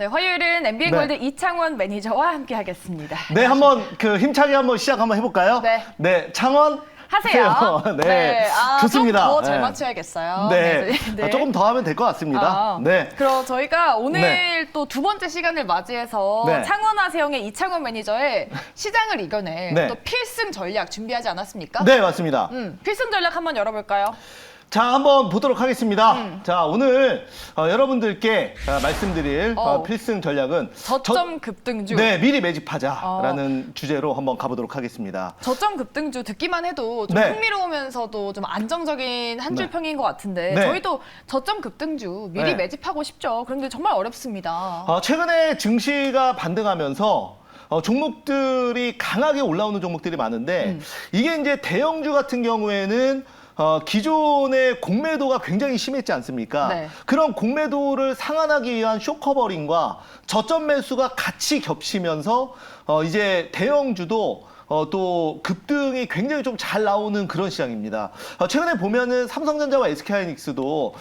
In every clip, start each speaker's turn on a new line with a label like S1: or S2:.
S1: 네, 화요일은 NBA
S2: 네.
S1: 골드 이창원 매니저와 함께하겠습니다.
S2: 네, 한번 힘차게 한번 시작 한번 해볼까요?
S1: 네.
S2: 네, 창원
S1: 하세요.
S2: 네, 좋습니다.
S1: 좀 더 잘
S2: 네.
S1: 맞춰야겠어요.
S2: 네,
S1: 네.
S2: 조금 더 하면 될 것 같습니다. 네.
S1: 그럼 저희가 오늘
S2: 네.
S1: 또 두 번째 시간을 맞이해서
S2: 네.
S1: 창원 하세영의 이창원 매니저의 시장을 이겨낼
S2: 네.
S1: 또 필승 전략 준비하지 않았습니까?
S2: 네, 맞습니다.
S1: 필승 전략 한번 열어볼까요?
S2: 자, 한번 보도록 하겠습니다. 자, 오늘 여러분들께 말씀드릴 필승 전략은
S1: 저점 급등주.
S2: 네, 미리 매집하자라는 주제로 한번 가보도록 하겠습니다.
S1: 저점 급등주 듣기만 해도 좀
S2: 네.
S1: 흥미로우면서도 좀 안정적인 한 줄
S2: 네.
S1: 평인 것 같은데
S2: 네.
S1: 저희도 저점 급등주 미리
S2: 네.
S1: 매집하고 싶죠. 그런데 정말 어렵습니다.
S2: 최근에 증시가 반등하면서 종목들이 강하게 올라오는 종목들이 많은데 이게 이제 대형주 같은 경우에는 기존의 공매도가 굉장히 심했지 않습니까?
S1: 네.
S2: 그런 공매도를 상환하기 위한 쇼커버링과 저점 매수가 같이 겹치면서 이제 대형주도 또 급등이 굉장히 좀 잘 나오는 그런 시장입니다. 최근에 보면은 삼성전자와 SK하이닉스도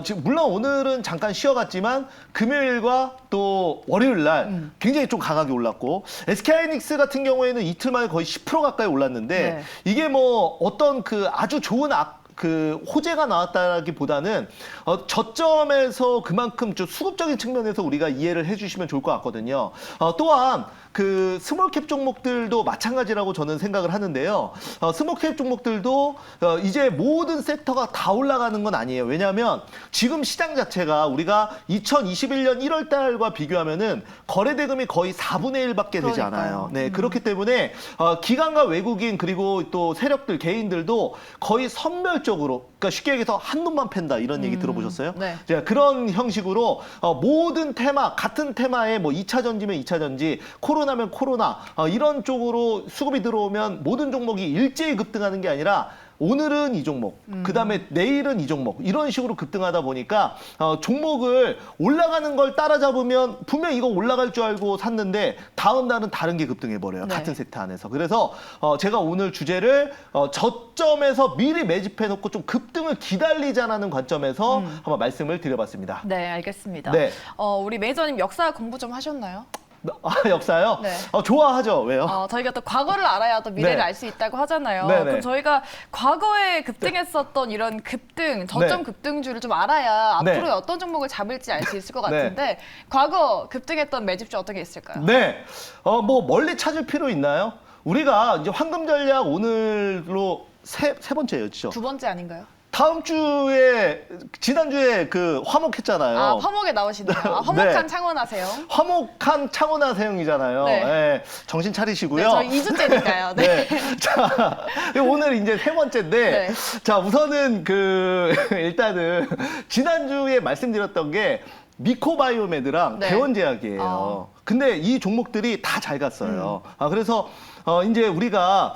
S2: 지금 물론 오늘은 잠깐 쉬어갔지만 금요일과 또 월요일 날 굉장히 좀 강하게 올랐고 SK하이닉스 같은 경우에는 이틀 만에 거의 10% 가까이 올랐는데
S1: 네.
S2: 이게 뭐 어떤 그 아주 좋은 호재가 나왔다기보다는 저점에서 그만큼 좀 수급적인 측면에서 우리가 이해를 해주시면 좋을 것 같거든요. 또한 그 스몰캡 종목들도 마찬가지라고 저는 생각을 하는데요. 스몰캡 종목들도 이제 모든 섹터가 다 올라가는 건 아니에요. 왜냐하면 지금 시장 자체가 우리가 2021년 1월 달과 비교하면은 거래 대금이 거의 4분의 1밖에 되지
S1: 그러니까요.
S2: 않아요. 네, 그렇기 때문에 기관과 외국인 그리고 또 세력들 개인들도 거의 선멸적으로, 그러니까 쉽게 얘기해서 한 놈만 팬다 이런 얘기 들어보셨어요?
S1: 네.
S2: 그런 형식으로 모든 테마, 같은 테마에 뭐 2차 전지면 2차 전지, 코로나면 코로나 이런 쪽으로 수급이 들어오면 모든 종목이 일제히 급등하는 게 아니라 오늘은 이 종목, 그다음에 내일은 이 종목 이런 식으로 급등하다 보니까 종목을 올라가는 걸 따라잡으면 분명 이거 올라갈 줄 알고 샀는데 다음 날은 다른 게 급등해버려요.
S1: 네.
S2: 같은 섹터 안에서. 그래서 제가 오늘 주제를 저점에서 미리 매집해놓고 좀 급등을 기다리자라는 관점에서 한번 말씀을 드려봤습니다.
S1: 네, 알겠습니다.
S2: 네.
S1: 우리 매니저님 역사 공부 좀 하셨나요?
S2: 역사요?
S1: 네.
S2: 좋아하죠. 왜요?
S1: 저희가 또 과거를 알아야 또 미래를
S2: 네.
S1: 알 수 있다고 하잖아요.
S2: 네네.
S1: 그럼 저희가 과거에 급등했었던 이런 급등, 저점
S2: 네.
S1: 급등주를 좀 알아야
S2: 네.
S1: 앞으로 어떤 종목을 잡을지 알 수 있을 것
S2: 네.
S1: 같은데 과거 급등했던 매집주 어떤 게 있을까요?
S2: 네. 뭐 멀리 찾을 필요 있나요? 우리가 이제 황금 전략 오늘로 세 번째였죠.
S1: 두 번째 아닌가요?
S2: 다음 주에 지난주에 그 화목했잖아요.
S1: 화목에 나오시네요. 화목한
S2: 네.
S1: 창원하세요.
S2: 화목한 창원하세형이잖아요.
S1: 네.
S2: 네, 정신 차리시고요.
S1: 네, 저희 2주째니까요. 네.
S2: 자, 오늘 이제 세 번째인데,
S1: 네.
S2: 자, 우선은 일단은 지난주에 말씀드렸던 게 미코바이오메드랑
S1: 네.
S2: 대원제약이에요. 근데 이 종목들이 다 잘 갔어요. 그래서 이제 우리가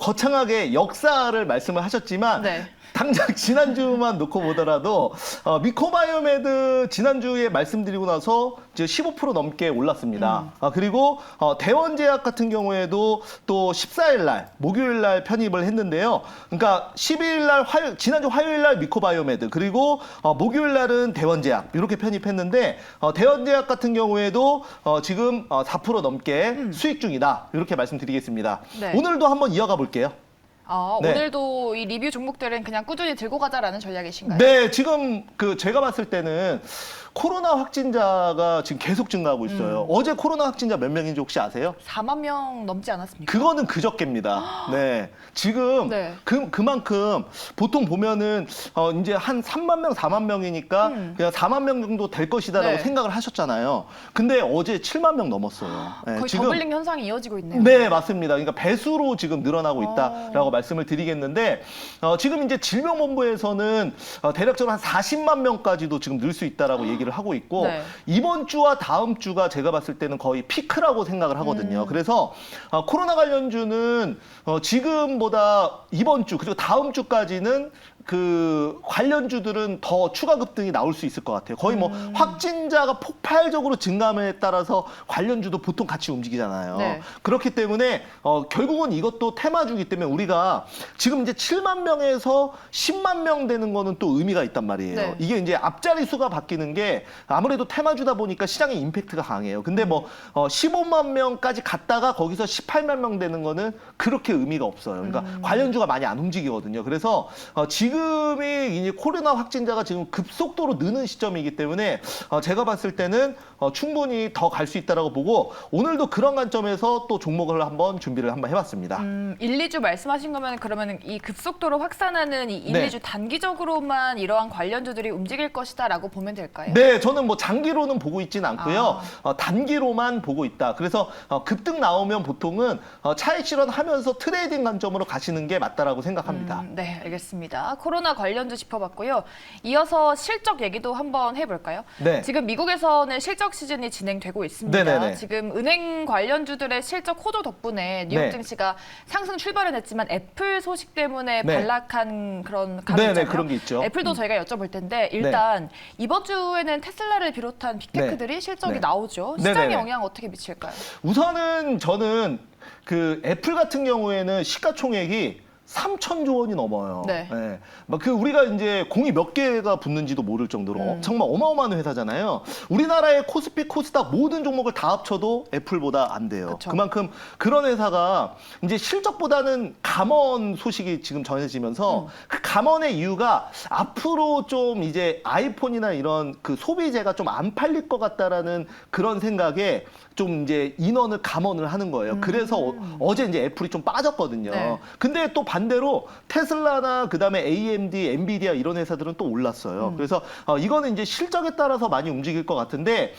S2: 거창하게 역사를 말씀을 하셨지만
S1: 네.
S2: 당장 지난주만 놓고 보더라도 미코바이오메드 지난주에 말씀드리고 나서 이제 15% 넘게 올랐습니다. 그리고 대원제약 같은 경우에도 또 14일 날 목요일 날 편입을 했는데요. 그러니까 12일 날 지난주 화요일 날 미코바이오메드 그리고 목요일 날은 대원제약 이렇게 편입했는데 대원제약 같은 경우에도 지금 4% 넘게 수익 중이다. 이렇게 말씀드리겠습니다.
S1: 네.
S2: 오늘도 한번 이어가 볼게요. 네.
S1: 오늘도 이 리뷰 종목들은 그냥 꾸준히 들고 가자라는 전략이신가요?
S2: 네, 지금 제가 봤을 때는 코로나 확진자가 지금 계속 증가하고 있어요. 어제 코로나 확진자 몇 명인지 혹시 아세요?
S1: 4만 명 넘지 않았습니까?
S2: 그거는 그저께입니다. 네. 지금
S1: 네.
S2: 그만큼 보통 보면은 이제 한 3만 명, 4만 명이니까 그냥 4만 명 정도 될 것이다라고
S1: 네.
S2: 생각을 하셨잖아요. 근데 어제 7만 명 넘었어요. 네,
S1: 거의 더블링 현상이 이어지고 있네요.
S2: 네, 맞습니다. 그러니까 배수로 지금 늘어나고 있다라고 말씀을 드리겠는데 지금 이제 질병본부에서는 대략적으로 한 40만 명까지도 지금 늘 수 있다라고 얘기를 하고 있고
S1: 네.
S2: 이번 주와 다음 주가 제가 봤을 때는 거의 피크라고 생각을 하거든요. 그래서 코로나 관련주는 지금보다 이번 주 그리고 다음 주까지는 그 관련주들은 더 추가 급등이 나올 수 있을 것 같아요. 거의 뭐 확진자가 폭발적으로 증감에 따라서 관련주도 보통 같이 움직이잖아요.
S1: 네.
S2: 그렇기 때문에 결국은 이것도 테마주기 때문에 우리가 지금 이제 7만 명에서 10만 명 되는 거는 또 의미가 있단 말이에요.
S1: 네.
S2: 이게 이제 앞자리 수가 바뀌는 게 아무래도 테마주다 보니까 시장의 임팩트가 강해요. 근데 뭐 15만 명까지 갔다가 거기서 18만 명 되는 거는 그렇게 의미가 없어요. 그러니까 관련주가 많이 안 움직이거든요. 그래서 지금이 이제 코로나 확진자가 지금 급속도로 느는 시점이기 때문에 제가 봤을 때는 충분히 더 갈 수 있다라고 보고 오늘도 그런 관점에서 또 종목을 한번 준비를 한번 해봤습니다.
S1: 1, 2주 말씀하신 거면 그러면 이 급속도로 확산하는 이 1,
S2: 네.
S1: 2주 단기적으로만 이러한 관련주들이 움직일 것이다라고 보면 될까요?
S2: 네, 저는 뭐 장기로는 보고 있진 않고요. 단기로만 보고 있다. 그래서 급등 나오면 보통은 차익 실현하면서 트레이딩 관점으로 가시는 게 맞다라고 생각합니다.
S1: 네, 알겠습니다. 코로나 관련주 짚어봤고요. 이어서 실적 얘기도 한번 해볼까요?
S2: 네.
S1: 지금 미국에서는 실적 시즌이 진행되고 있습니다.
S2: 네네네.
S1: 지금 은행 관련주들의 실적 호조 덕분에 뉴욕
S2: 네.
S1: 증시가 상승 출발은 했지만 애플 소식 때문에
S2: 네.
S1: 반락한 그런 감이
S2: 네네,
S1: 있잖아요.
S2: 그런 게 있죠.
S1: 애플도 저희가 여쭤볼 텐데 일단 이번 주에는 테슬라를 비롯한 빅테크들이 실적이
S2: 네.
S1: 나오죠. 시장에
S2: 네네네.
S1: 영향 어떻게 미칠까요?
S2: 우선은 저는 그 애플 같은 경우에는 시가총액이 3천조 원이 넘어요.
S1: 네.
S2: 막 그 우리가 이제 공이 몇 개가 붙는지도 모를 정도로 정말 어마어마한 회사잖아요. 우리나라의 코스피, 코스닥 모든 종목을 다 합쳐도 애플보다 안 돼요.
S1: 그쵸.
S2: 그만큼 그런 회사가 이제 실적보다는 감원 소식이 지금 전해지면서 그 감원의 이유가 앞으로 좀 이제 아이폰이나 이런 그 소비재가 좀 안 팔릴 것 같다라는 그런 생각에 좀 이제 인원을 감원을 하는 거예요. 그래서 어제 이제 애플이 좀 빠졌거든요.
S1: 네.
S2: 근데 또 반대로 테슬라나 그다음에 AMD, 엔비디아 이런 회사들은 또 올랐어요. 그래서 이거는 이제 실적에 따라서 많이 움직일 것 같은데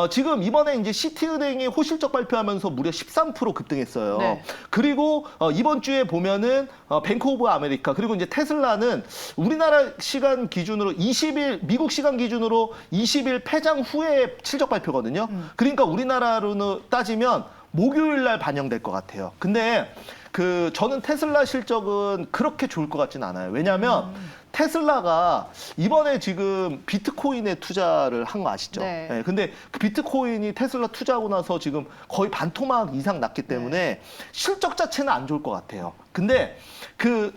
S2: 지금 이번에 이제 시티은행이 호실적 발표하면서 무려 13% 급등했어요.
S1: 네.
S2: 그리고 이번 주에 보면은 뱅크 오브 아메리카 그리고 이제 테슬라는 우리나라 시간 기준으로 20일 미국 시간 기준으로 20일 폐장 후에 실적 발표거든요. 그러니까 우리나라로 따지면 목요일 날 반영될 것 같아요. 근데 그 저는 테슬라 실적은 그렇게 좋을 것 같지는 않아요. 왜냐하면 테슬라가 이번에 지금 비트코인에 투자를 한 거 아시죠?
S1: 네.
S2: 근데 그 비트코인이 테슬라 투자하고 나서 지금 거의 반토막 이상 났기 때문에 실적 자체는 안 좋을 것 같아요. 근데 그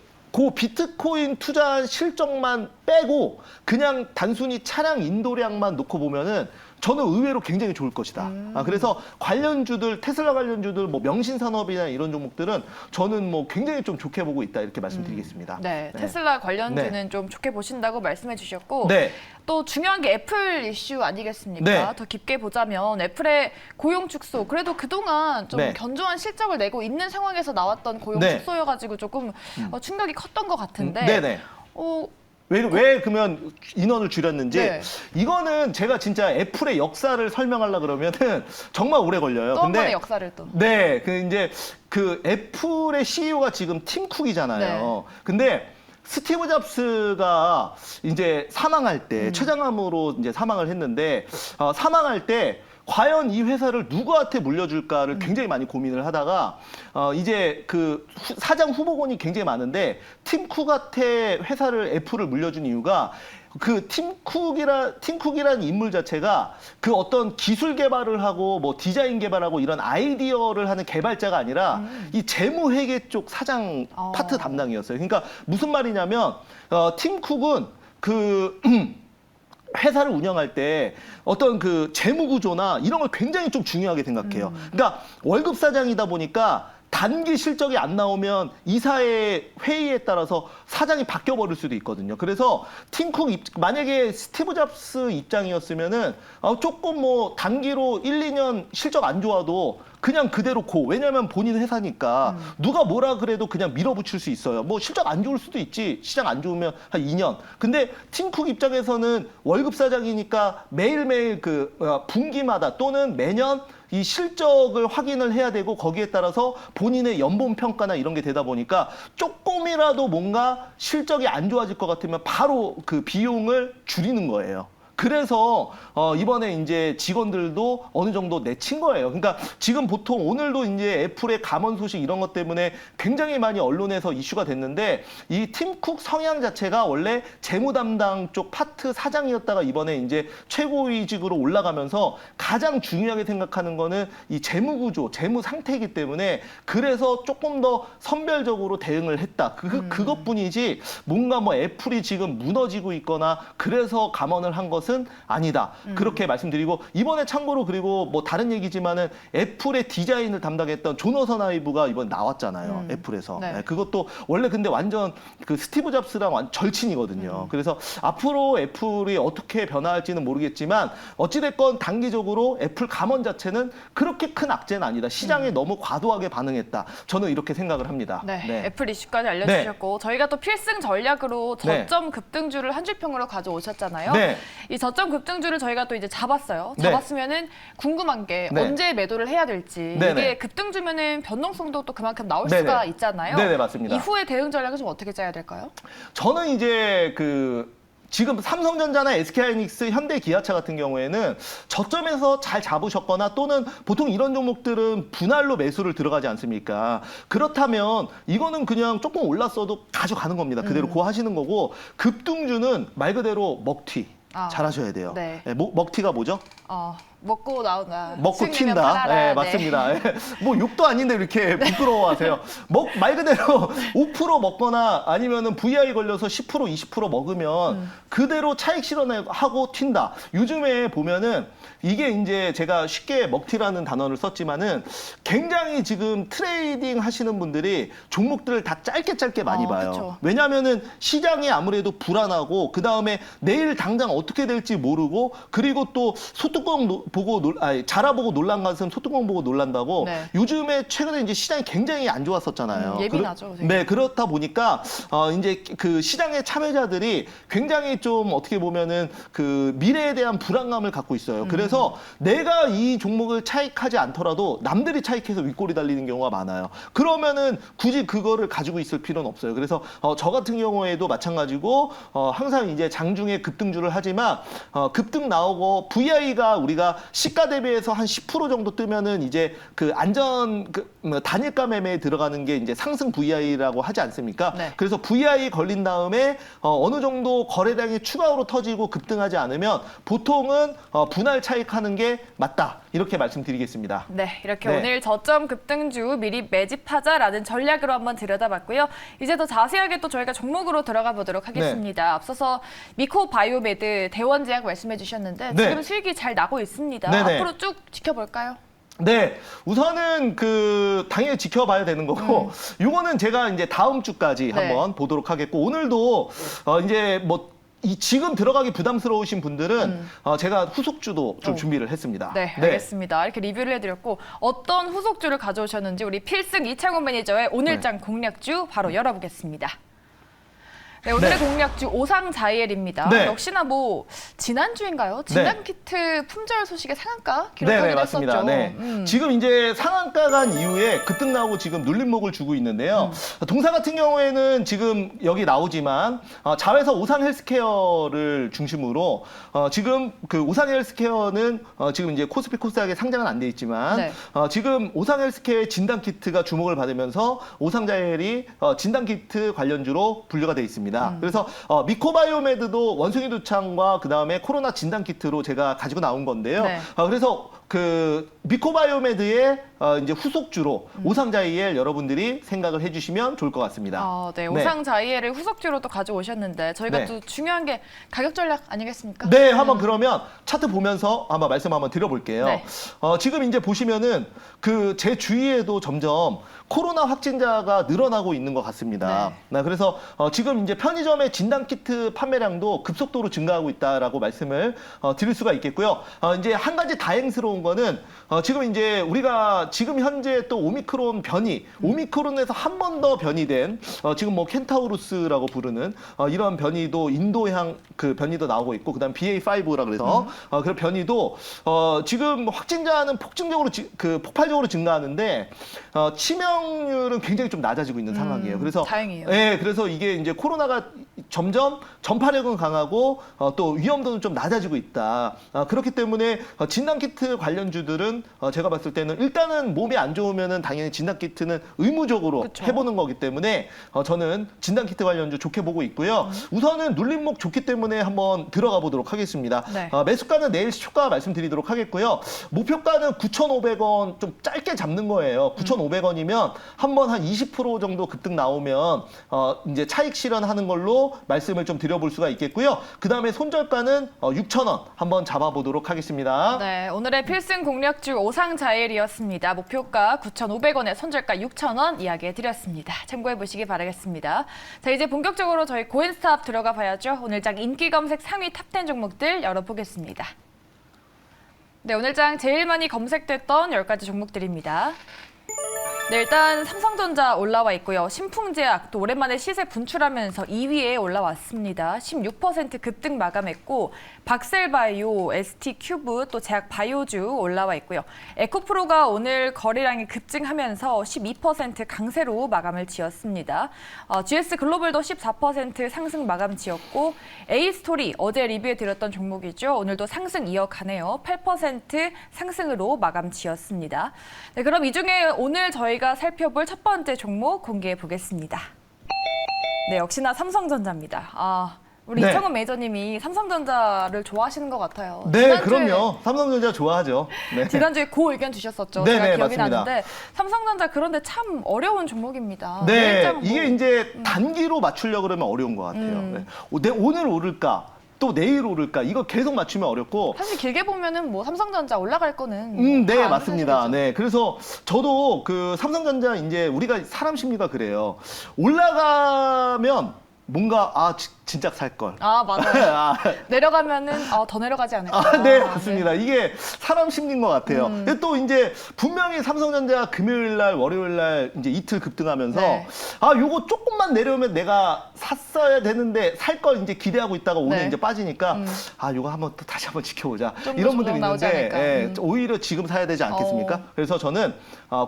S2: 비트코인 투자한 실적만 빼고 그냥 단순히 차량 인도량만 놓고 보면은 저는 의외로 굉장히 좋을 것이다. 그래서 관련주들, 테슬라 관련주들, 뭐 명신산업이나 이런 종목들은 저는 뭐 굉장히 좀 좋게 보고 있다 이렇게 말씀드리겠습니다.
S1: 네, 테슬라 관련주는
S2: 네.
S1: 좀 좋게 보신다고 말씀해 주셨고
S2: 네.
S1: 또 중요한 게 애플 이슈 아니겠습니까?
S2: 네.
S1: 더 깊게 보자면 애플의 고용 축소 그래도 그동안 좀
S2: 네.
S1: 견조한 실적을 내고 있는 상황에서 나왔던 고용
S2: 네.
S1: 축소여가지고 조금 충격이 컸던 것 같은데
S2: 네네. 왜 그러면 인원을 줄였는지
S1: 네.
S2: 이거는 제가 진짜 애플의 역사를 설명하려 그러면은 정말 오래 걸려요.
S1: 또 한 번의 역사를 또.
S2: 네, 그 이제 그 애플의 CEO가 지금 팀 쿡이잖아요.
S1: 네.
S2: 근데 스티브 잡스가 이제 사망할 때 췌장암으로 이제 사망을 했는데 사망할 때 과연 이 회사를 누구한테 물려줄까를 굉장히 많이 고민을 하다가 이제 그 사장 후보군이 굉장히 많은데 팀 쿡한테 회사를 애플을 물려준 이유가 그 팀 쿡이라는 인물 자체가 그 어떤 기술 개발을 하고 뭐 디자인 개발하고 이런 아이디어를 하는 개발자가 아니라 이 재무 회계 쪽 사장 파트 담당이었어요. 그러니까 무슨 말이냐면 팀 쿡은 그 회사를 운영할 때 어떤 그 재무 구조나 이런 걸 굉장히 좀 중요하게 생각해요. 그러니까 월급 사장이다 보니까 단기 실적이 안 나오면 이사의 회의에 따라서 사장이 바뀌어 버릴 수도 있거든요. 그래서 팀쿡 만약에 스티브 잡스 입장이었으면은 조금 뭐 단기로 1, 2년 실적 안 좋아도 그냥 그대로 왜냐면 본인 회사니까 누가 뭐라 그래도 그냥 밀어붙일 수 있어요. 뭐 실적 안 좋을 수도 있지. 시장 안 좋으면 한 2년. 근데 팀쿡 입장에서는 월급 사장이니까 매일매일 그 분기마다 또는 매년 이 실적을 확인을 해야 되고 거기에 따라서 본인의 연봉 평가나 이런 게 되다 보니까 조금이라도 뭔가 실적이 안 좋아질 것 같으면 바로 그 비용을 줄이는 거예요. 그래서 이번에 이제 직원들도 어느 정도 내친 거예요. 그러니까 지금 보통 오늘도 이제 애플의 감원 소식 이런 것 때문에 굉장히 많이 언론에서 이슈가 됐는데 이 팀 쿡 성향 자체가 원래 재무 담당 쪽 파트 사장이었다가 이번에 이제 최고위직으로 올라가면서 가장 중요하게 생각하는 거는 이 재무 구조, 재무 상태이기 때문에 그래서 조금 더 선별적으로 대응을 했다. 그것뿐이지 뭔가 뭐 애플이 지금 무너지고 있거나 그래서 감원을 한 것은 아니다. 그렇게 말씀드리고 이번에 참고로 그리고 뭐 다른 얘기지만은 애플의 디자인을 담당했던 조너선 아이브가 이번 나왔잖아요. 애플에서.
S1: 네.
S2: 네, 그것도 원래 근데 완전 그 스티브 잡스랑 절친이거든요. 그래서 앞으로 애플이 어떻게 변화할지는 모르겠지만 어찌됐건 단기적으로 애플 감원 자체는 그렇게 큰 악재는 아니다. 시장에 너무 과도하게 반응했다. 저는 이렇게 생각을 합니다.
S1: 네,
S2: 네.
S1: 애플 이슈까지 알려주셨고 저희가 또 필승 전략으로
S2: 네.
S1: 저점 급등주를 한 줄평으로 가져오셨잖아요.
S2: 네.
S1: 이 저점 급등주를 저희가 또 이제 잡았어요.
S2: 네.
S1: 잡았으면은 궁금한 게
S2: 네.
S1: 언제 매도를 해야 될지.
S2: 네네.
S1: 이게 급등주면은 변동성도 또 그만큼 나올
S2: 네네.
S1: 수가 있잖아요.
S2: 네네, 맞습니다.
S1: 이후에 대응 전략을 좀 어떻게 짜야 될까요?
S2: 저는 이제 지금 삼성전자나 SK하이닉스, 현대기아차 같은 경우에는 저점에서 잘 잡으셨거나 또는 보통 이런 종목들은 분할로 매수를 들어가지 않습니까? 그렇다면 이거는 그냥 조금 올랐어도 가져가는 겁니다. 그대로 고하시는 거고 급등주는 말 그대로 먹튀.
S1: 아,
S2: 잘하셔야 돼요.
S1: 네.
S2: 네, 먹튀가 뭐죠?
S1: 먹고 나온다.
S2: 먹고
S1: 수익내면
S2: 튄다.
S1: 팔아라.
S2: 네, 맞습니다. 뭐 욕도 아닌데 이렇게 부끄러워하세요. 말 그대로 5% 먹거나 아니면은 VI 걸려서 10% 20% 먹으면 그대로 차익 실현하고 튄다. 요즘에 보면은 이게 이제 제가 쉽게 먹튀라는 단어를 썼지만은 굉장히 지금 트레이딩 하시는 분들이 종목들을 다 짧게 많이 봐요.
S1: 그쵸.
S2: 왜냐하면은 시장이 아무래도 불안하고 그 다음에 내일 당장 어떻게 될지 모르고 그리고 또 소뚜껑 보고 자라보고 놀란 가슴 소뚜껑 보고 놀란다고
S1: 네.
S2: 요즘에 최근에 이제 시장이 굉장히 안 좋았었잖아요.
S1: 예민하죠, 되게.
S2: 네, 그렇다 보니까 이제 그 시장의 참여자들이 굉장히 좀 어떻게 보면은 그 미래에 대한 불안감을 갖고 있어요. 그래서 내가 이 종목을 차익하지 않더라도 남들이 차익해서 윗골이 달리는 경우가 많아요. 그러면은 굳이 그거를 가지고 있을 필요는 없어요. 그래서 저 같은 경우에도 마찬가지고 항상 이제 장중에 급등주를 하지만 급등 나오고 VI가 우리가 시가 대비해서 한 10% 정도 뜨면은 이제 그 안전 단일가 매매에 들어가는 게 이제 상승 VI라고 하지 않습니까?
S1: 네.
S2: 그래서 VI 걸린 다음에 어느 정도 거래량이 추가로 터지고 급등하지 않으면 보통은 분할 차익하는 게 맞다. 이렇게 말씀드리겠습니다.
S1: 네, 이렇게
S2: 네.
S1: 오늘 저점 급등주 미리 매집하자라는 전략으로 한번 들여다봤고요. 이제 더 자세하게 또 저희가 종목으로 들어가 보도록 하겠습니다. 앞서서 미코바이오메드 대원제약 말씀해 주셨는데
S2: 네.
S1: 지금 수익이 잘 나고 있습니다.
S2: 네네.
S1: 앞으로 쭉 지켜볼까요?
S2: 네, 우선은 당연히 지켜봐야 되는 거고, 요거는 제가 이제 다음 주까지
S1: 네.
S2: 한번 보도록 하겠고, 오늘도 이제 지금 들어가기 부담스러우신 분들은 제가 후속주도 좀 준비를 했습니다.
S1: 네, 알겠습니다. 이렇게 리뷰를 해드렸고 어떤 후속주를 가져오셨는지 우리 필승 이창훈 매니저의 오늘장 공략주 바로 열어보겠습니다. 네, 오늘의
S2: 네.
S1: 공략주 오상자이엘입니다.
S2: 네.
S1: 역시나 지난주인가요? 진단키트 품절 소식의 상한가
S2: 네,
S1: 기록하기도
S2: 맞습니다.
S1: 했었죠.
S2: 네. 지금 이제 상한가 간 이후에 급등 나오고 지금 눌림목을 주고 있는데요. 동사 같은 경우에는 지금 여기 나오지만 자회사 오상헬스케어를 중심으로 지금 그 오상헬스케어는 지금 이제 코스피 코스닥에 상장은 안 돼 있지만
S1: 네.
S2: 지금 오상헬스케어의 진단키트가 주목을 받으면서 오상자헬이 진단키트 관련주로 분류가 돼 있습니다. 그래서 미코바이오메드도 원숭이 두창과 그 다음에 코로나 진단 키트로 제가 가지고 나온 건데요.
S1: 네.
S2: 그래서 미코바이오메드의 이제 후속주로 오상자이엘 여러분들이 생각을 해주시면 좋을 것 같습니다.
S1: 네, 오상자이엘을 후속주로 또 가져오셨는데 저희가
S2: 네.
S1: 또 중요한 게 가격 전략 아니겠습니까?
S2: 네, 한번 그러면 차트 보면서 한번 말씀 한번 드려볼게요.
S1: 네.
S2: 지금 이제 보시면은 제 주위에도 점점 코로나 확진자가 늘어나고 있는 것 같습니다. 네, 그래서 지금 이제 편의점의 진단키트 판매량도 급속도로 증가하고 있다라고 말씀을 드릴 수가 있겠고요. 이제 한 가지 다행스러운 거는 지금 이제 우리가 지금 현재 또 오미크론 변이, 오미크론에서 한 번 더 변이된 지금 켄타우루스라고 부르는 이런 변이도 인도향 변이도 나오고 있고 그다음 BA5라 그래서 그런 변이도 지금 확진자는 폭발적으로 증가하는데 치명률은 굉장히 좀 낮아지고 있는 상황이에요. 그래서
S1: 다행이에요.
S2: 네, 그래서 이게 이제 코로나가 점점 전파력은 강하고 또 위험도는 좀 낮아지고 있다. 그렇기 때문에 진단키트 관련주들은 제가 봤을 때는 일단은 몸이 안 좋으면은 당연히 진단키트는 의무적으로
S1: 그쵸.
S2: 해보는 거기 때문에 저는 진단키트 관련주 좋게 보고 있고요. 우선은 눌림목 좋기 때문에 한번 들어가 보도록 하겠습니다.
S1: 네.
S2: 매수가는 내일 시초가 말씀드리도록 하겠고요. 목표가는 9,500원 좀 짧게 잡는 거예요. 9,500원이면 한번 한 20% 정도 급등 나오면 이제 차익 실현하는 걸로 말씀을 좀 드려볼 수가 있겠고요. 그 다음에 손절가는 6,000원 한번 잡아보도록 하겠습니다.
S1: 네, 오늘의 필승 공략주 오상자일이었습니다. 목표가 9,500원에 손절가 6,000원 이야기해드렸습니다. 참고해 보시기 바라겠습니다. 자, 이제 본격적으로 저희 고인스탑 들어가 봐야죠. 오늘장 인기 검색 상위 탑10 종목들 열어보겠습니다. 네, 오늘장 제일 많이 검색됐던 10가지 종목들입니다. 네, 일단 삼성전자 올라와 있고요. 신풍제약 또 오랜만에 시세 분출하면서 2위에 올라왔습니다. 16% 급등 마감했고 박셀바이오, ST큐브 또 제약바이오주 올라와 있고요. 에코프로가 오늘 거래량이 급증하면서 12% 강세로 마감을 지었습니다. GS글로벌도 14% 상승 마감 지었고 A스토리 어제 리뷰해드렸던 종목이죠. 오늘도 상승 이어가네요. 8% 상승으로 마감 지었습니다. 네, 그럼 이 중에 오늘 저희가 살펴볼 첫 번째 종목 공개해 보겠습니다. 네, 역시나 삼성전자입니다. 우리
S2: 네.
S1: 이창훈 매니저님이 삼성전자를 좋아하시는 것 같아요.
S2: 네, 그럼요. 삼성전자 좋아하죠. 네.
S1: 지난주에 고 의견 주셨었죠.
S2: 네,
S1: 제가
S2: 네,
S1: 기억이
S2: 맞습니다.
S1: 나는데 삼성전자 그런데 참 어려운 종목입니다.
S2: 네,
S1: 내일장 뭐-
S2: 이게 이제 단기로 맞추려고 그러면 어려운 것 같아요. 네. 오늘 오를까? 또 내일 오를까? 이거 계속 맞추면 어렵고.
S1: 사실 길게 보면은 뭐 삼성전자 올라갈 거는
S2: 네,
S1: 다 아는
S2: 맞습니다.
S1: 사실이죠.
S2: 네, 그래서 저도 그 삼성전자 이제 우리가 사람 심리가 그래요. 올라가면 뭔가 진짜 살 걸.
S1: 맞아요.
S2: 아,
S1: 내려가면은 더 내려가지 않을까.
S2: 네, 맞습니다. 이게 사람 심리인 것 같아요. 근데 또 이제 분명히 삼성전자 금요일 날, 월요일 날 이제 이틀 급등하면서
S1: 네.
S2: 요거 조금만 내려오면 내가 샀어야 되는데 살 걸 이제 기대하고 있다가 오늘
S1: 네.
S2: 이제 빠지니까 요거 한번 또 다시 한번 지켜보자.
S1: 좀더
S2: 이런 분들이
S1: 조정 나오지
S2: 있는데
S1: 않을까.
S2: 오히려 지금 사야 되지 않겠습니까? 그래서 저는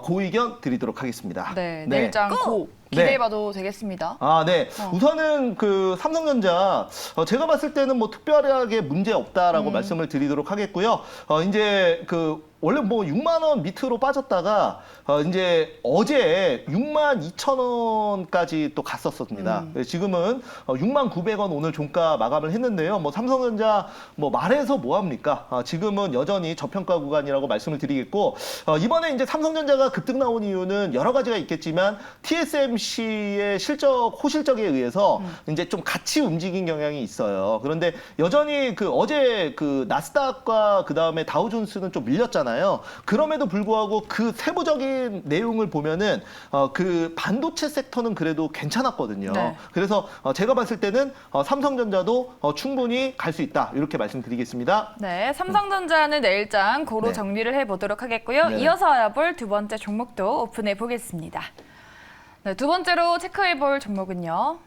S2: 고의견 드리도록 하겠습니다.
S1: 네, 내일장 고 기대해봐도 되겠습니다.
S2: 네. 우선은 그 삼성전자 제가 봤을 때는 뭐 특별하게 문제 없다라고 말씀을 드리도록 하겠고요. 이제 그 원래 뭐 6만 원 밑으로 빠졌다가 이제 어제 6만 2천 원까지 또 갔었습니다. 지금은 6만 900원 오늘 종가 마감을 했는데요. 뭐 삼성전자 뭐 말해서 뭐 합니까? 지금은 여전히 저평가 구간이라고 말씀을 드리겠고 이번에 이제 삼성전자가 급등 나온 이유는 여러 가지가 있겠지만 TSMC의 호실적에 의해서 이제 좀 같이 움직인 경향이 있어요. 그런데 여전히 그 어제 그 나스닥과 그 다음에 다우존스는 좀 밀렸잖아요. 그럼에도 불구하고 그 세부적인 내용을 보면은 그 반도체 섹터는 그래도 괜찮았거든요.
S1: 네.
S2: 그래서 제가 봤을 때는 삼성전자도 충분히 갈 수 있다 이렇게 말씀드리겠습니다.
S1: 네, 삼성전자는 내일장 고로
S2: 네.
S1: 정리를 해보도록 하겠고요.
S2: 네네.
S1: 이어서 알아볼 두 번째 종목도 오픈해 보겠습니다. 네, 두 번째로 체크해볼 종목은요.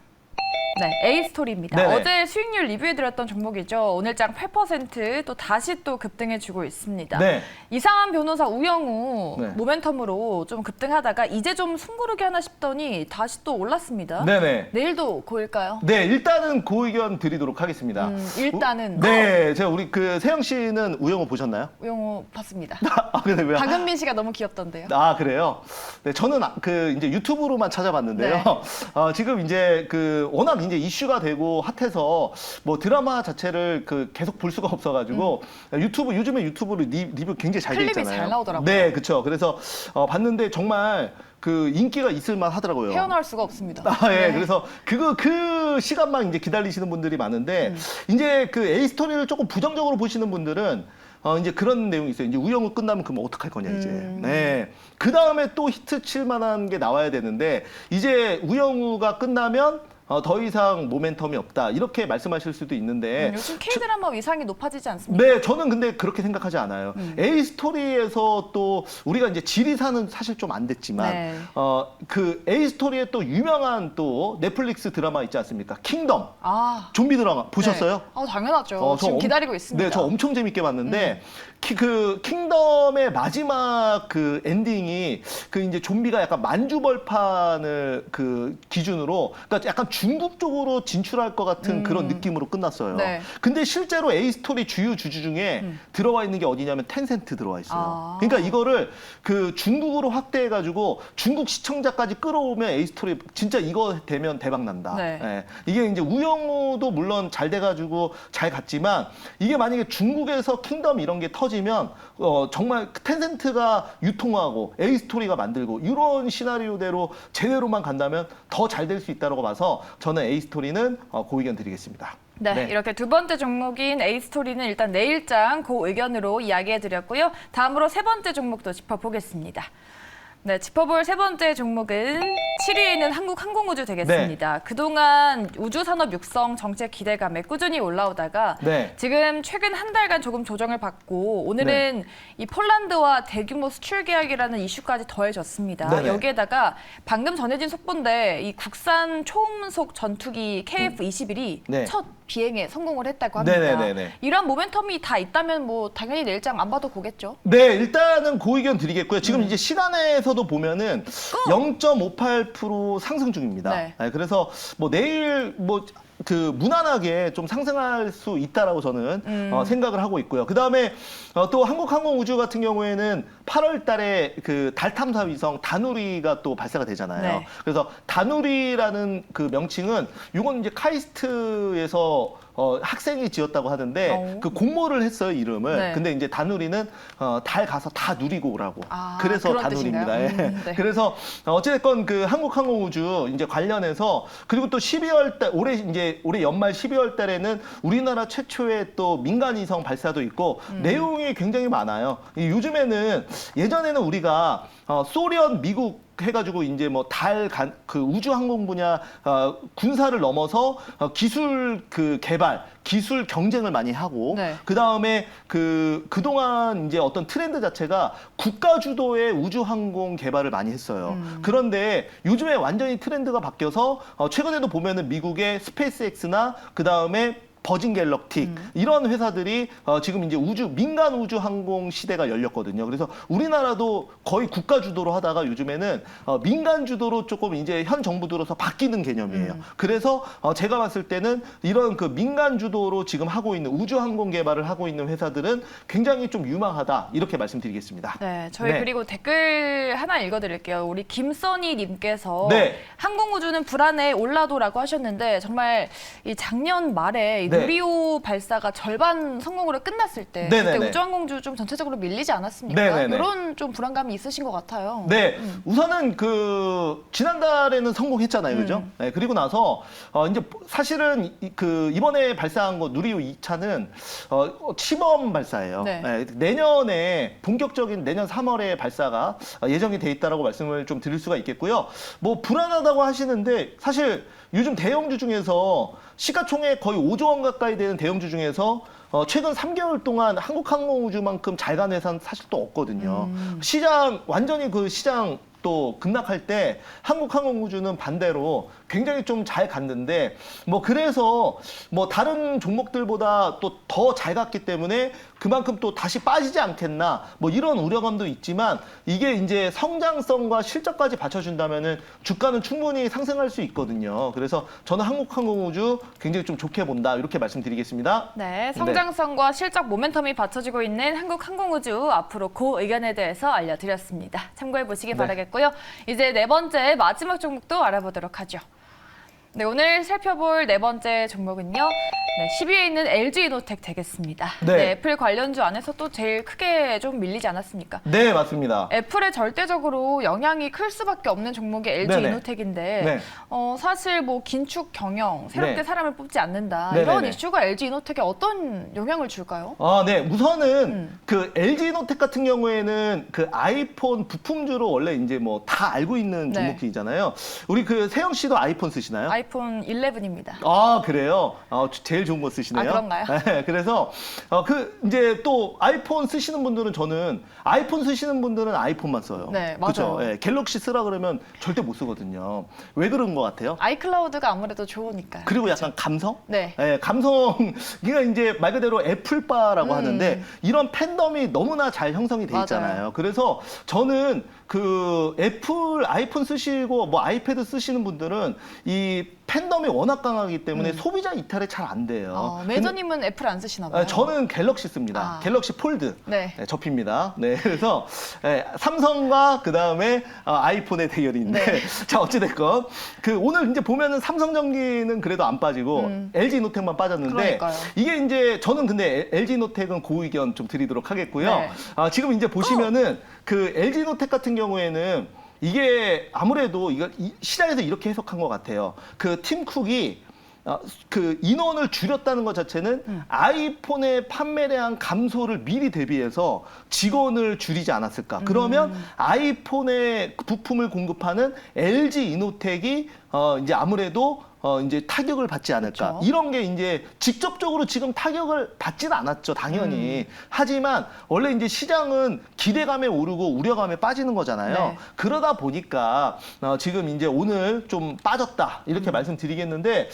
S1: 네, A스토리입니다.
S2: 네네.
S1: 어제 수익률 리뷰해드렸던 종목이죠. 오늘장 8%또 다시 또 급등해주고 있습니다.
S2: 네.
S1: 이상한 변호사 우영우
S2: 네.
S1: 모멘텀으로 좀 급등하다가 이제 좀 숨고르게 하나 싶더니 다시 또 올랐습니다.
S2: 네네.
S1: 내일도 고일까요?
S2: 네, 일단은 고의견 드리도록 하겠습니다.
S1: 일단은
S2: 네, 제가 우리 그 세영 씨는 우영우 보셨나요?
S1: 우영우 봤습니다.
S2: 근데 왜?
S1: 박은빈 씨가 너무 귀엽던데요.
S2: 그래요? 네, 저는 그 이제 유튜브로만 찾아봤는데요.
S1: 네.
S2: 지금 이제 그 워낙 이제 이슈가 되고 핫해서 뭐 드라마 자체를 그 계속 볼 수가 없어가지고 요즘에 유튜브로 리뷰 굉장히 잘 돼
S1: 클립이
S2: 있잖아요.
S1: 잘 나오더라고요.
S2: 네, 그렇죠. 그래서 봤는데 정말 그 인기가 있을만 하더라고요.
S1: 헤어나올 수가 없습니다.
S2: 예,
S1: 네.
S2: 그래서 그 시간만 이제 기다리시는 분들이 많은데 이제 그 A 스토리를 조금 부정적으로 보시는 분들은 이제 그런 내용이 있어요. 이제 우영우 끝나면 그럼 어떡할 거냐 이제. 네. 그 다음에 또 히트 칠 만한 게 나와야 되는데 이제 우영우가 끝나면 더 이상 모멘텀이 없다 이렇게 말씀하실 수도 있는데
S1: 요즘 K-드라마 위상이 높아지지 않습니까?
S2: 네, 저는 근데 그렇게 생각하지 않아요. A 스토리에서 또 우리가 이제 지리사는 사실 좀 안 됐지만
S1: 네.
S2: 그 A 스토리에 또 유명한 또 넷플릭스 드라마 있지 않습니까? 킹덤.
S1: 아,
S2: 좀비 드라마 보셨어요?
S1: 네. 당연하죠. 지금 기다리고 있습니다.
S2: 네, 저 엄청 재밌게 봤는데 그 킹덤의 마지막 그 엔딩이 그 이제 좀비가 약간 만주벌판을 그 기준으로 그러니까 약간 중국 쪽으로 진출할 것 같은 그런 느낌으로 끝났어요.
S1: 네.
S2: 근데 실제로 A 스토리 주요 주주 중에 들어와 있는 게 어디냐면 텐센트 들어와 있어요.
S1: 아.
S2: 그러니까 이거를 그 중국으로 확대해가지고 중국 시청자까지 끌어오면 A 스토리 진짜 이거 되면 대박 난다.
S1: 네.
S2: 예. 이게 이제 우영우도 물론 잘 돼가지고 잘 갔지만 이게 만약에 중국에서 킹덤 이런 게 터지면 정말 텐센트가 유통하고 A 스토리가 만들고 이런 시나리오대로 제대로만 간다면 더 잘 될 수 있다고 봐서 저는 A 스토리는 고 의견 드리겠습니다.
S1: 네, 이렇게 두 번째 종목인 A스토리는 일단 내일장 그 의견으로 이야기해드렸고요. 다음으로 세 번째 종목도 짚어보겠습니다. 네, 짚어볼 세 번째 종목은 7위에 있는 한국항공우주 되겠습니다. 그동안 우주산업 육성 정책 기대감에 꾸준히 올라오다가
S2: 네.
S1: 지금 최근 한 달간 조금 조정을 받고 오늘은 이 폴란드와 대규모 수출 계약이라는 이슈까지 더해졌습니다.
S2: 네네.
S1: 여기에다가 방금 전해진 속보인데 이 국산 초음속 전투기 KF-21이
S2: 네.
S1: 첫 비행에 성공을 했다고 합니다.
S2: 네네네네.
S1: 이런 모멘텀이 다 있다면 뭐 당연히 내일장 안 봐도 보겠죠.
S2: 네, 일단은 고 의견 드리겠고요. 지금 이제 시간에서도 보면은 0.58% 상승 중입니다.
S1: 네.
S2: 네, 그래서 뭐 내일 뭐 그 무난하게 좀 상승할 수 있다라고 저는 생각을 하고 있고요. 그 다음에 또 한국항공우주 같은 경우에는 8월 달에 그 달 탐사 위성 다누리가 또 발사가 되잖아요.
S1: 네.
S2: 그래서 다누리라는 그 명칭은 이건 이제 카이스트에서 학생이 지었다고 하는데 그 공모를 했어요, 이름을.
S1: 네.
S2: 근데 이제 다누리는 달 가서 다 누리고 오라고.
S1: 아,
S2: 그래서
S1: 그런
S2: 다누리입니다.
S1: 뜻인가요?
S2: 예.
S1: 네.
S2: 그래서 어쨌든 그 한국항공우주 이제 관련해서 그리고 또 12월 달 올해 연말 12월 달에는 우리나라 최초의 또 민간위성 발사도 있고 내용이 굉장히 많아요. 요즘에는 예전에는 우리가 소련, 미국 해가지고 이제 뭐 그 우주 항공 분야 군사를 넘어서 기술 그 개발, 기술 경쟁을 많이 하고
S1: 네.
S2: 그 다음에 그동안 이제 어떤 트렌드 자체가 국가 주도의 우주 항공 개발을 많이 했어요. 그런데 요즘에 완전히 트렌드가 바뀌어서 최근에도 보면은 미국의 스페이스X나 그 다음에 버진 갤럭틱 이런 회사들이 지금 이제 민간 우주 항공 시대가 열렸거든요. 그래서 우리나라도 거의 국가 주도로 하다가 요즘에는 민간 주도로 조금 이제 현 정부 들어서 바뀌는 개념이에요. 그래서 제가 봤을 때는 이런 그 민간 주도로 지금 하고 있는 우주 항공 개발을 하고 있는 회사들은 굉장히 좀 유망하다 이렇게 말씀드리겠습니다.
S1: 네, 저희
S2: 네.
S1: 그리고 댓글 하나 읽어드릴게요. 우리 김써니님께서
S2: 네.
S1: 항공우주는 불안해 올라도라고 하셨는데 정말 이 작년 말에 이
S2: 네.
S1: 누리호 발사가 절반 성공으로 끝났을 때
S2: 네네네.
S1: 그때 우주항공주 좀 전체적으로 밀리지 않았습니까?
S2: 네네네.
S1: 이런 좀 불안감이 있으신 것 같아요.
S2: 네, 우선은 그 지난달에는 성공했잖아요, 그죠? 네, 그리고 나서 이제 사실은 이번에 발사한 거 누리호 2차는 시범 발사예요.
S1: 네.
S2: 네, 내년에 본격적인 내년 3월에 발사가 예정이 돼 있다라고 말씀을 좀 드릴 수가 있겠고요. 뭐 불안하다고 하시는데 사실 요즘 대형주 중에서 시가총액 거의 5조 원 가까이 되는 대형주 중에서 최근 3개월 동안 한국항공우주만큼 잘 간 회사는 사실 또 없거든요. 완전히 그 시장 또 급락할 때 한국항공우주는 반대로 굉장히 좀 잘 갔는데 뭐 그래서 뭐 다른 종목들보다 또 더 잘 갔기 때문에 그만큼 또 다시 빠지지 않겠나 뭐 이런 우려감도 있지만 이게 이제 성장성과 실적까지 받쳐준다면은 주가는 충분히 상승할 수 있거든요. 그래서 저는 한국항공우주 굉장히 좀 좋게 본다 이렇게 말씀드리겠습니다.
S1: 네, 성장성과 실적 모멘텀이 받쳐지고 있는 한국항공우주 앞으로 그 의견에 대해서 알려드렸습니다. 참고해 보시기 바라겠고요. 이제 네 번째 마지막 종목도 알아보도록 하죠. 네, 오늘 살펴볼 네 번째 종목은요. 네, 10위에 있는 LG이노텍 되겠습니다.
S2: 네.
S1: 네, 애플 관련주 안에서 또 제일 크게 좀 밀리지 않았습니까?
S2: 네, 맞습니다.
S1: 애플에 절대적으로 영향이 클 수밖에 없는 종목이 LG이노텍인데
S2: 네.
S1: 사실 뭐 긴축 경영, 새롭게
S2: 네.
S1: 사람을 뽑지 않는다.
S2: 네네네.
S1: 이런 이슈가 LG이노텍에 어떤 영향을 줄까요?
S2: 네. 우선은 그 LG이노텍 같은 경우에는 그 아이폰 부품주로 원래 이제 뭐 다 알고 있는
S1: 네.
S2: 종목이잖아요. 우리 그 세영 씨도 아이폰 쓰시나요?
S1: 아이폰 11입니다.
S2: 그래요? 제일 좋은 거 쓰시네요.
S1: 아, 그런가요?
S2: 네, 그래서 이제 또 아이폰 쓰시는 분들은 저는 아이폰 쓰시는 분들은 아이폰만 써요.
S1: 네,
S2: 그렇죠?
S1: 맞아요.
S2: 예, 갤럭시 쓰라 그러면 절대 못 쓰거든요. 왜 그런 것 같아요?
S1: 아이클라우드가 아무래도 좋으니까요.
S2: 그리고 약간 감성?
S1: 네.
S2: 예, 감성, 그러니까 이제 말 그대로 애플바라고 하는데 이런 팬덤이 너무나 잘 형성이 돼
S1: 맞아요.
S2: 있잖아요. 그래서 저는 그 애플 아이폰 쓰시고 뭐 아이패드 쓰시는 분들은 이 팬덤이 워낙 강하기 때문에 소비자 이탈이 잘 안 돼요.
S1: 매저님은 애플 안 쓰시나 봐요.
S2: 저는 갤럭시 씁니다.
S1: 아.
S2: 갤럭시 폴드.
S1: 네.
S2: 네, 접힙니다. 네, 그래서 삼성과 그 다음에 아이폰의 대결인데
S1: 네.
S2: 자 어찌됐건 그 오늘 이제 보면은 삼성전기는 그래도 안 빠지고 LG 노텍만 빠졌는데
S1: 그러니까요.
S2: 이게 이제 저는 근데 LG 노텍은 고 의견 좀 드리도록 하겠고요.
S1: 네.
S2: 지금 이제 보시면은 그 LG 노텍 같은 경우에는 이게 아무래도 이거 시장에서 이렇게 해석한 것 같아요. 그 팀 쿡이 그 인원을 줄였다는 것 자체는 아이폰의 판매량 감소를 미리 대비해서 직원을 줄이지 않았을까. 그러면 아이폰의 부품을 공급하는 LG 이노텍이 이제 아무래도 이제 타격을 받지 않을까.
S1: 그렇죠.
S2: 이런 게 이제 직접적으로 지금 타격을 받지는 않았죠, 당연히. 하지만 원래 이제 시장은 기대감에 오르고 우려감에 빠지는 거잖아요.
S1: 네.
S2: 그러다 보니까 지금 이제 오늘 좀 빠졌다 이렇게 말씀드리겠는데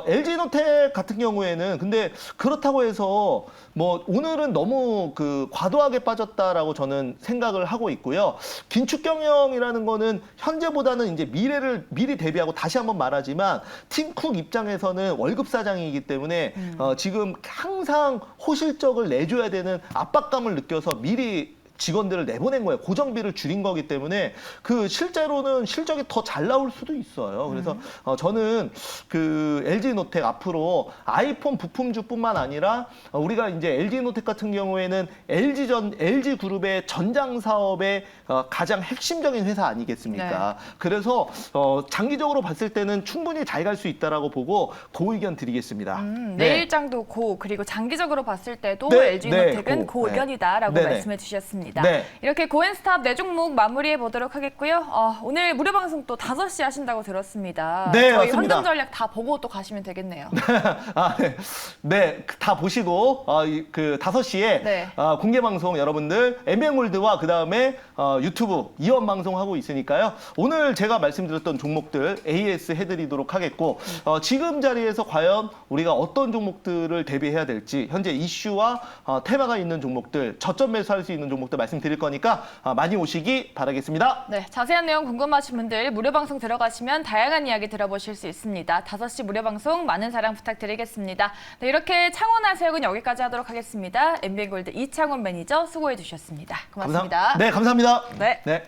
S2: LG노텍 같은 경우에는 근데 그렇다고 해서 뭐 오늘은 너무 그 과도하게 빠졌다라고 저는 생각을 하고 있고요. 긴축 경영이라는 거는 현재보다는 이제 미래를 미리 대비하고 다시 한번 말하지만 팀쿡 입장에서는 월급 사장이기 때문에 지금 항상 호실적을 내줘야 되는 압박감을 느껴서 미리 직원들을 내보낸 거예요. 고정비를 줄인 거기 때문에 그 실제로는 실적이 더 잘 나올 수도 있어요. 그래서 저는 그 LG노텍 앞으로 아이폰 부품주뿐만 아니라 우리가 이제 LG노텍 같은 경우에는 LG그룹의 전장 사업의 가장 핵심적인 회사 아니겠습니까?
S1: 네.
S2: 그래서 장기적으로 봤을 때는 충분히 잘 갈 수 있다라고 보고 고 의견 드리겠습니다.
S1: 내일장도 고 그리고 장기적으로 봤을 때도
S2: 네,
S1: LG노텍은
S2: 네,
S1: 고
S2: 네.
S1: 의견이다라고
S2: 네네.
S1: 말씀해 주셨습니다.
S2: 네.
S1: 이렇게 고엔스탑 네 종목 마무리해 보도록 하겠고요. 오늘 무료 방송 또 5시 하신다고 들었습니다.
S2: 네,
S1: 저희
S2: 맞습니다.
S1: 현금 전략 다 보고 또 가시면 되겠네요.
S2: 네. 네, 다 보시고 그 5시에
S1: 네.
S2: 공개 방송 여러분들 엠뱅골드와 그다음에 유튜브 이원 방송 하고 있으니까요. 오늘 제가 말씀드렸던 종목들 AS 해드리도록 하겠고 지금 자리에서 과연 우리가 어떤 종목들을 대비해야 될지 현재 이슈와 테마가 있는 종목들 저점 매수할 수 있는 종목들 말씀드릴 거니까 많이 오시기 바라겠습니다.
S1: 네, 자세한 내용 궁금하신 분들 무료 방송 들어가시면 다양한 이야기 들어보실 수 있습니다. 5시 무료 방송 많은 사랑 부탁드리겠습니다. 네, 이렇게 창원하세요는 여기까지 하도록 하겠습니다. MBN골드 이창원 매니저 수고해 주셨습니다. 고맙습니다.
S2: 네, 감사합니다.
S1: 네.
S2: 네.